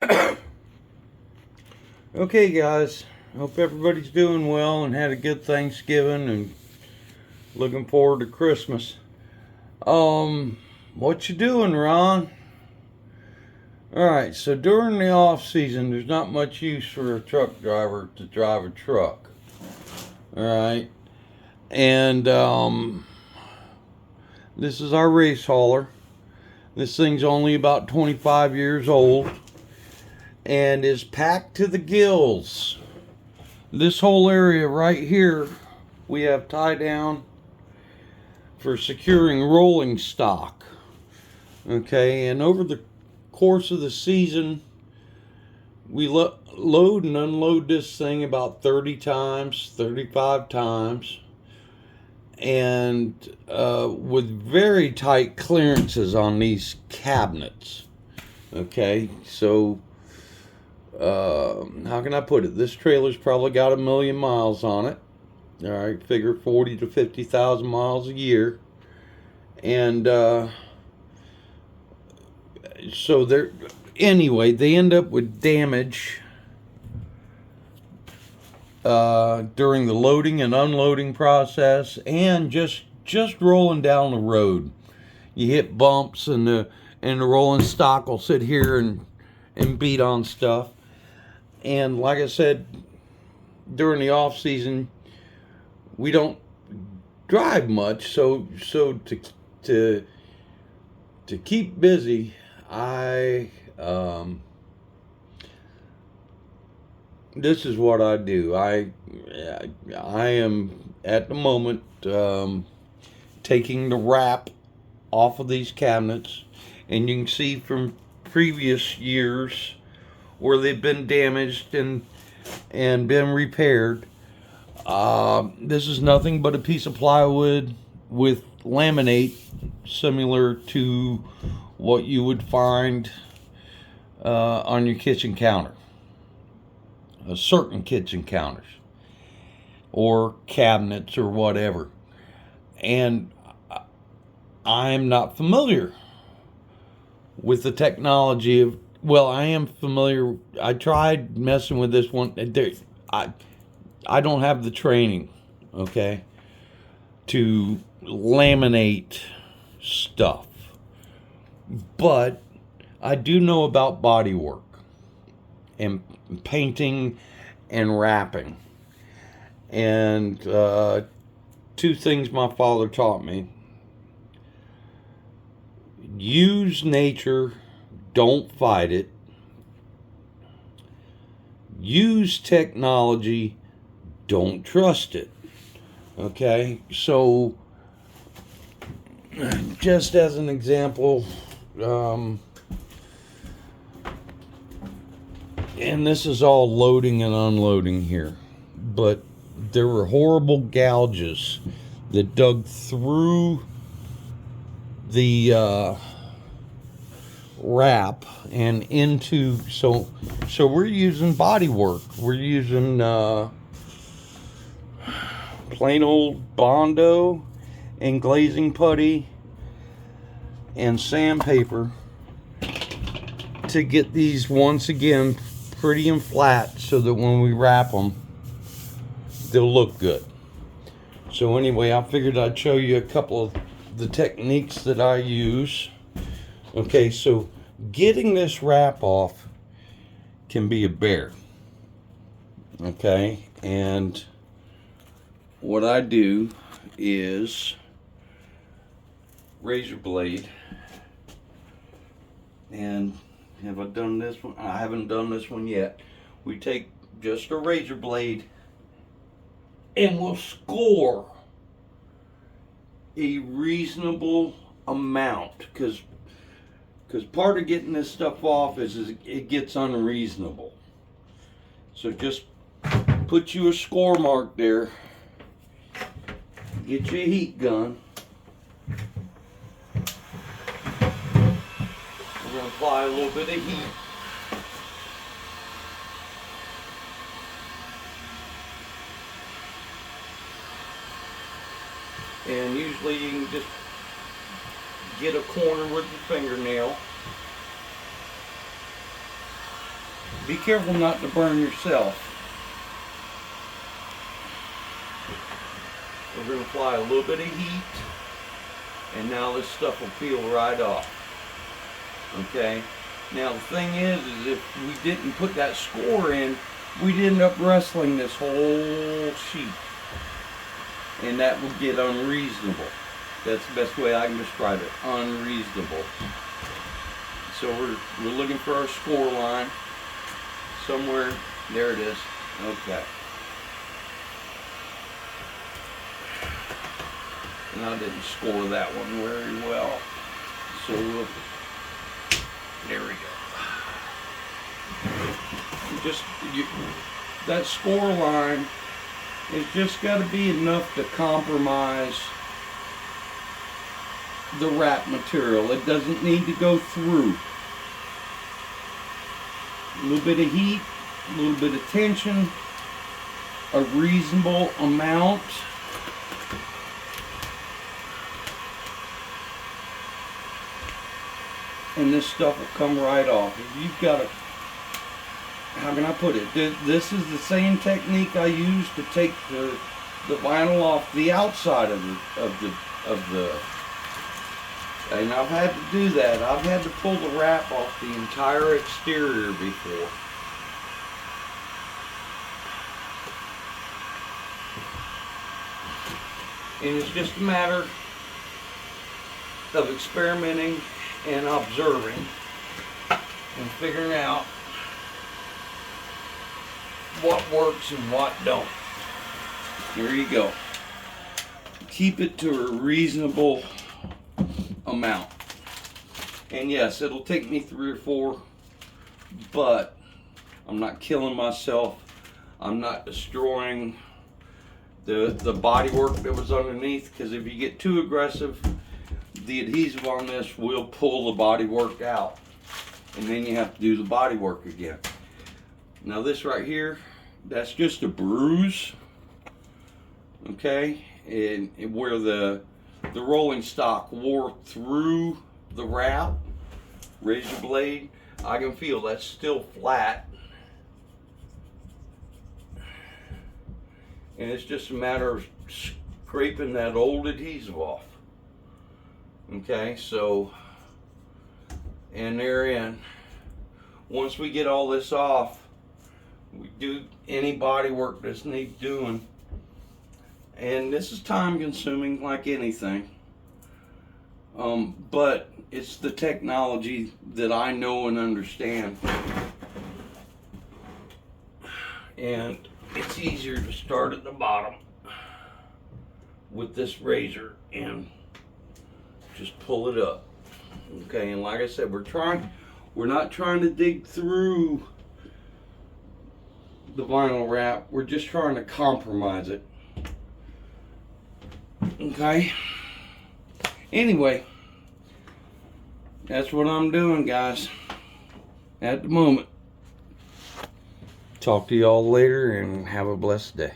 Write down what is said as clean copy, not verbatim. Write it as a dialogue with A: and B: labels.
A: Okay, guys. Hope everybody's doing well and had a good Thanksgiving and looking forward to Christmas. What you doing, Ron? All right. So during the off season, there's not much use for a truck driver to drive a truck. All right, and this is our race hauler. This thing's only about 25 years old and is packed to the gills. This whole area right here we have tie down for securing rolling stock. Okay, and over the course of the season, we load and unload this thing about 30 times, 35 times, and with very tight clearances on these cabinets. Okay, so how can I put it? This trailer's probably got 1,000,000 miles on it. All right, figure 40 to 50,000 miles a year, and so they're anyway. They end up with damage during the loading and unloading process, and just rolling down the road. You hit bumps, and the rolling stock will sit here and beat on stuff. And like I said, during the off season, we don't drive much, so to keep busy, this is what I do. I am at the moment taking the wrap off of these cabinets, and you can see from previous years where they've been damaged and been repaired. This is nothing but a piece of plywood with laminate, similar to what you would find on your kitchen counter. Certain kitchen counters or cabinets or whatever. And I'm not familiar with the technology of, well, I am familiar. I tried messing with this one. I don't have the training, okay, to laminate stuff. But I do know about body work and painting and wrapping. And two things my father taught me: use nature, don't fight it. Use technology, don't trust it. Okay, so just as an example, and this is all loading and unloading here, but there were horrible gouges that dug through the wrap and into, so we're using body work. We're using plain old Bondo and glazing putty and sandpaper to get these once again pretty and flat, so that when we wrap them, they'll look good. So anyway, I figured I'd show you a couple of the techniques that I use. Okay, so getting this wrap off can be a bear. Okay, and what I do is razor blade, and have I done this one? I haven't done this one yet. We take just a razor blade and we'll score a reasonable amount, because part of getting this stuff off is it gets unreasonable. So just put you a score mark there. Get you a heat gun. We're going to apply a little bit of heat. And usually you can just get a corner with your fingernail Be careful not to burn yourself. We're going to apply a little bit of heat, and now this stuff will peel right off. Okay? Now the thing is if we didn't put that score in, we'd end up wrestling this whole sheet. And that would get unreasonable. That's the best way I can describe it. Unreasonable. So we're looking for our score line. Somewhere, there it is. Okay. And I didn't score that one very well. So there we go. That score line has just got to be enough to compromise the wrap material. It doesn't need to go through. A little bit of heat, a little bit of tension, a reasonable amount. And this stuff will come right off. If you've got a, how can I put it? This is the same technique I use to take the vinyl off the outside of the. And I've had to do that. I've had to pull the wrap off the entire exterior before. And it's just a matter of experimenting and observing and figuring out what works and what don't. Here you go. Keep it to a reasonable amount. And yes, it'll take me 3 or 4, but I'm not killing myself. I'm not destroying the bodywork that was underneath, because if you get too aggressive, the adhesive on this will pull the bodywork out, and then you have to do the bodywork again. Now this right here, that's just a bruise, okay, and where the rolling stock wore through the wrap, razor blade, I can feel that's still flat, and it's just a matter of scraping that old adhesive off. Okay, so, and therein, once we get all this off, we do any body work that's needs doing. And this is time consuming like anything. But it's the technology that I know and understand. And it's easier to start at the bottom with this razor and just pull it up. Okay, and like I said, we're not trying to dig through the vinyl wrap. We're just trying to compromise it. Okay. Anyway, that's what I'm doing, guys, at the moment. Talk to y'all later and have a blessed day.